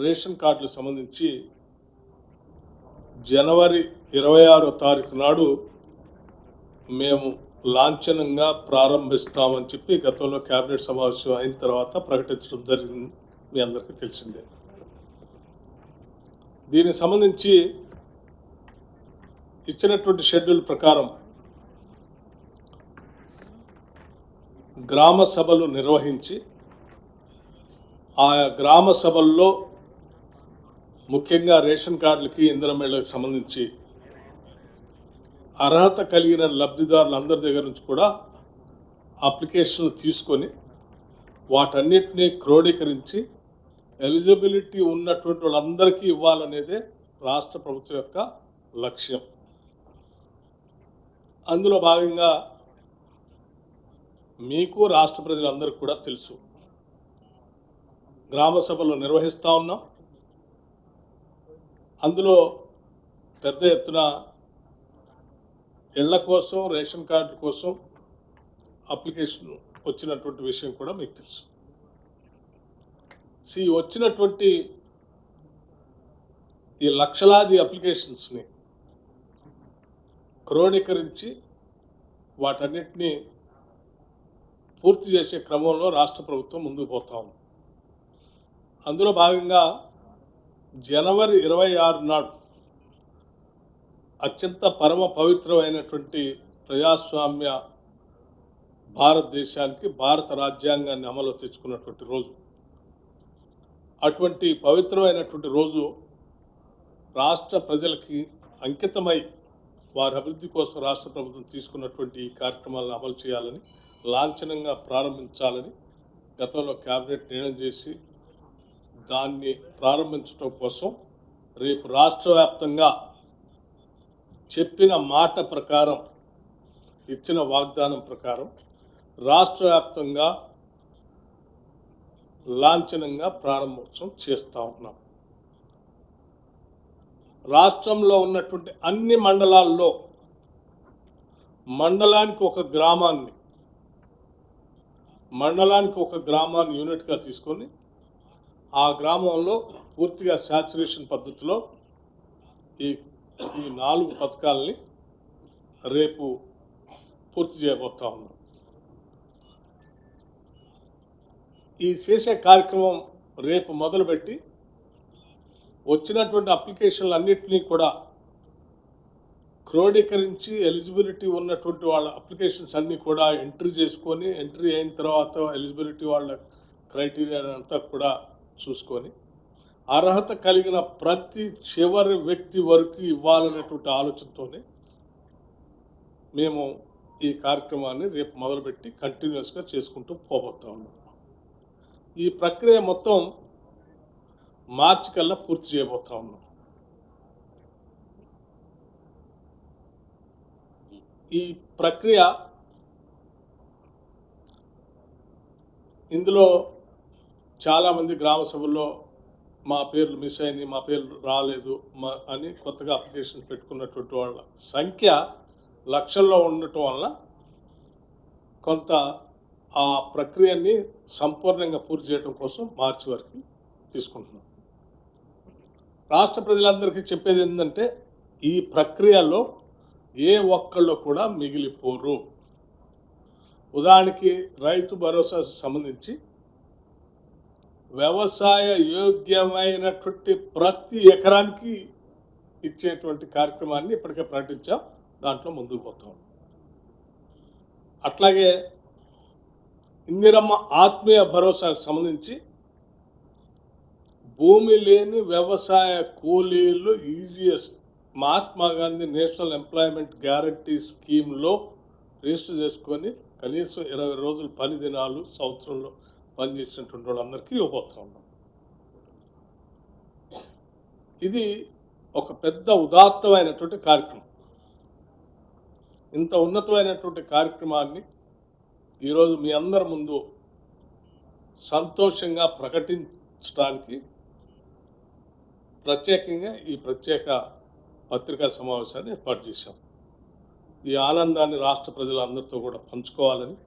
Ration కార్డులకు సంబంధించి జనవరి 26వ తారీఖు నాడు మేము లాంఛనంగా ప్రారంభిస్తామని చెప్పి గతంలో కేబినెట్ సమావేశం అయిన తర్వాత ప్రకటించడం జరిగింది. మీ అందరికీ తెలిసిందే. దీనికి సంబంధించి ఇచ్చినటువంటి షెడ్యూల్ ప్రకారం గ్రామ సభలు నిర్వహించి ఆయా గ్రామ సభల్లో ముఖ్యంగా రేషన్ కార్డులకి ఇందిరమేళకు సంబంధించి అర్హత కలిగిన లబ్ధిదారులందరి దగ్గర నుంచి కూడా అప్లికేషన్లు తీసుకొని వాటన్నిటినీ క్రోడీకరించి ఎలిజిబిలిటీ ఉన్నటువంటి వాళ్ళందరికీ ఇవ్వాలనేదే రాష్ట్ర ప్రభుత్వం యొక్క లక్ష్యం. అందులో భాగంగా మీకు రాష్ట్ర ప్రజలందరికీ కూడా తెలుసు, గ్రామ సభలు నిర్వహిస్తూ ఉన్నాం. అందులో పెద్ద ఎత్తున ఇళ్ల కోసం రేషన్ కార్డుల కోసం అప్లికేషన్ వచ్చినటువంటి విషయం కూడా మీకు తెలుసు. వచ్చినటువంటి ఈ లక్షలాది అప్లికేషన్స్ని క్రోడీకరించి వాటన్నిటినీ పూర్తి చేసే క్రమంలో రాష్ట్ర ప్రభుత్వం ముందుకు పోతా ఉంది. అందులో భాగంగా జనవరి 26 నాడు అత్యంత పరమ పవిత్రమైనటువంటి ప్రజాస్వామ్య భారతదేశానికి భారత రాజ్యాంగాన్ని అమలు తెచ్చుకున్నటువంటి రోజు. అటువంటి పవిత్రమైనటువంటి రోజు రాష్ట్ర ప్రజలకి అంకితమై వారి అభివృద్ధి కోసం రాష్ట్ర ప్రభుత్వం తీసుకున్నటువంటి ఈ కార్యక్రమాలను అమలు చేయాలని, లాంఛనంగా ప్రారంభించాలని గతంలో కేబినెట్ నిర్ణయం చేసి దాన్ని ప్రారంభించడం కోసం రేపు రాష్ట్ర వ్యాప్తంగా చెప్పిన మాట ప్రకారం, ఇచ్చిన వాగ్దానం ప్రకారం రాష్ట్ర వ్యాప్తంగా లాంఛనంగా ప్రారంభోత్సవం చేస్తూ ఉన్నాం. రాష్ట్రంలో ఉన్నటువంటి అన్ని మండలాల్లో మండలానికి ఒక గ్రామాన్ని యూనిట్గా తీసుకొని ఆ గ్రామంలో పూర్తిగా శాచురేషన్ పద్ధతిలో ఈ 4 పథకాలని రేపు పూర్తి చేయబోతా ఉన్నాం. ఈ చేసే కార్యక్రమం రేపు మొదలుపెట్టి వచ్చినటువంటి అప్లికేషన్లు అన్నింటినీ కూడా క్రోడీకరించి ఎలిజిబిలిటీ ఉన్నటువంటి వాళ్ళ అప్లికేషన్స్ అన్నీ కూడా ఎంట్రీ చేసుకొని, ఎంట్రీ అయిన తర్వాత ఎలిజిబిలిటీ వాళ్ళ క్రైటీరియా అంతా కూడా చూసుకొని అర్హత కలిగిన ప్రతి చివరి వ్యక్తి వరకు ఇవ్వాలనేటువంటి ఆలోచనతోనే మేము ఈ కార్యక్రమాన్ని రేపు మొదలుపెట్టి కంటిన్యూస్గా చేసుకుంటూ పోబోతా ఉన్నాం. ఈ ప్రక్రియ మొత్తం మార్చి కల్లా పూర్తి చేయబోతా ఉన్నాం. ఈ ప్రక్రియ ఇందులో చాలామంది గ్రామ సభల్లో మా పేర్లు మిస్ అయినాయి, మా పేర్లు రాలేదు అని కొత్తగా అప్లికేషన్ పెట్టుకున్నటువంటి వాళ్ళ సంఖ్య లక్షల్లో ఉండటం వల్ల కొంత ఆ ప్రక్రియని సంపూర్ణంగా పూర్తి చేయడం కోసం మార్చి వరకు తీసుకుంటున్నాం. రాష్ట్ర ప్రజలందరికీ చెప్పేది ఏంటంటే, ఈ ప్రక్రియలో ఏ ఒక్కళ్ళు కూడా మిగిలిపోరు. ఉదాహరణకి రైతు భరోసా సంబంధించి వ్యవసాయ యోగ్యమైనటువంటి ప్రతి ఎకరానికి ఇచ్చేటువంటి కార్యక్రమాన్ని ఇప్పటికే ప్రకటించాం. దాంట్లో ముందుకు పోతాం. అట్లాగే ఇందిరమ్మ ఆత్మీయ భరోసాకు సంబంధించి భూమి లేని వ్యవసాయ కూలీలు EGS Mahatma Gandhi national employment guarantee స్కీమ్లో రిజిస్టర్ చేసుకొని కనీసం 20 రోజులు పని దినాలు సంవత్సరంలో పనిచేసినటువంటి వాళ్ళందరికీ ఇవ్వబోతూ ఉన్నాం. ఇది ఒక పెద్ద ఉదాత్తమైనటువంటి కార్యక్రమం. ఇంత ఉన్నతమైనటువంటి కార్యక్రమాన్ని ఈరోజు మీ అందరి ముందు సంతోషంగా ప్రకటించడానికి ప్రత్యేకంగా ఈ ప్రత్యేక పత్రికా సమావేశాన్ని ఏర్పాటు చేశాం. ఈ ఆనందాన్ని రాష్ట్ర ప్రజలందరితో కూడా పంచుకోవాలని,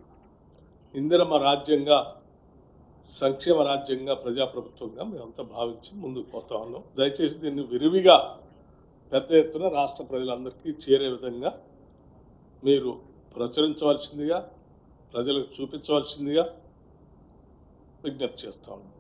ఇందిరమ్మ రాజ్యంగా సంక్షేమ రాజ్యంగా ప్రజాప్రభుత్వంగా మేమంతా భావించి ముందుకు పోతా ఉన్నాం. దయచేసి దీన్ని విరివిగా పెద్ద ఎత్తున రాష్ట్ర ప్రజలందరికీ చేరే విధంగా మీరు ప్రచురించవలసిందిగా, ప్రజలకు చూపించవలసిందిగా విజ్ఞప్తి చేస్తా ఉన్నాం.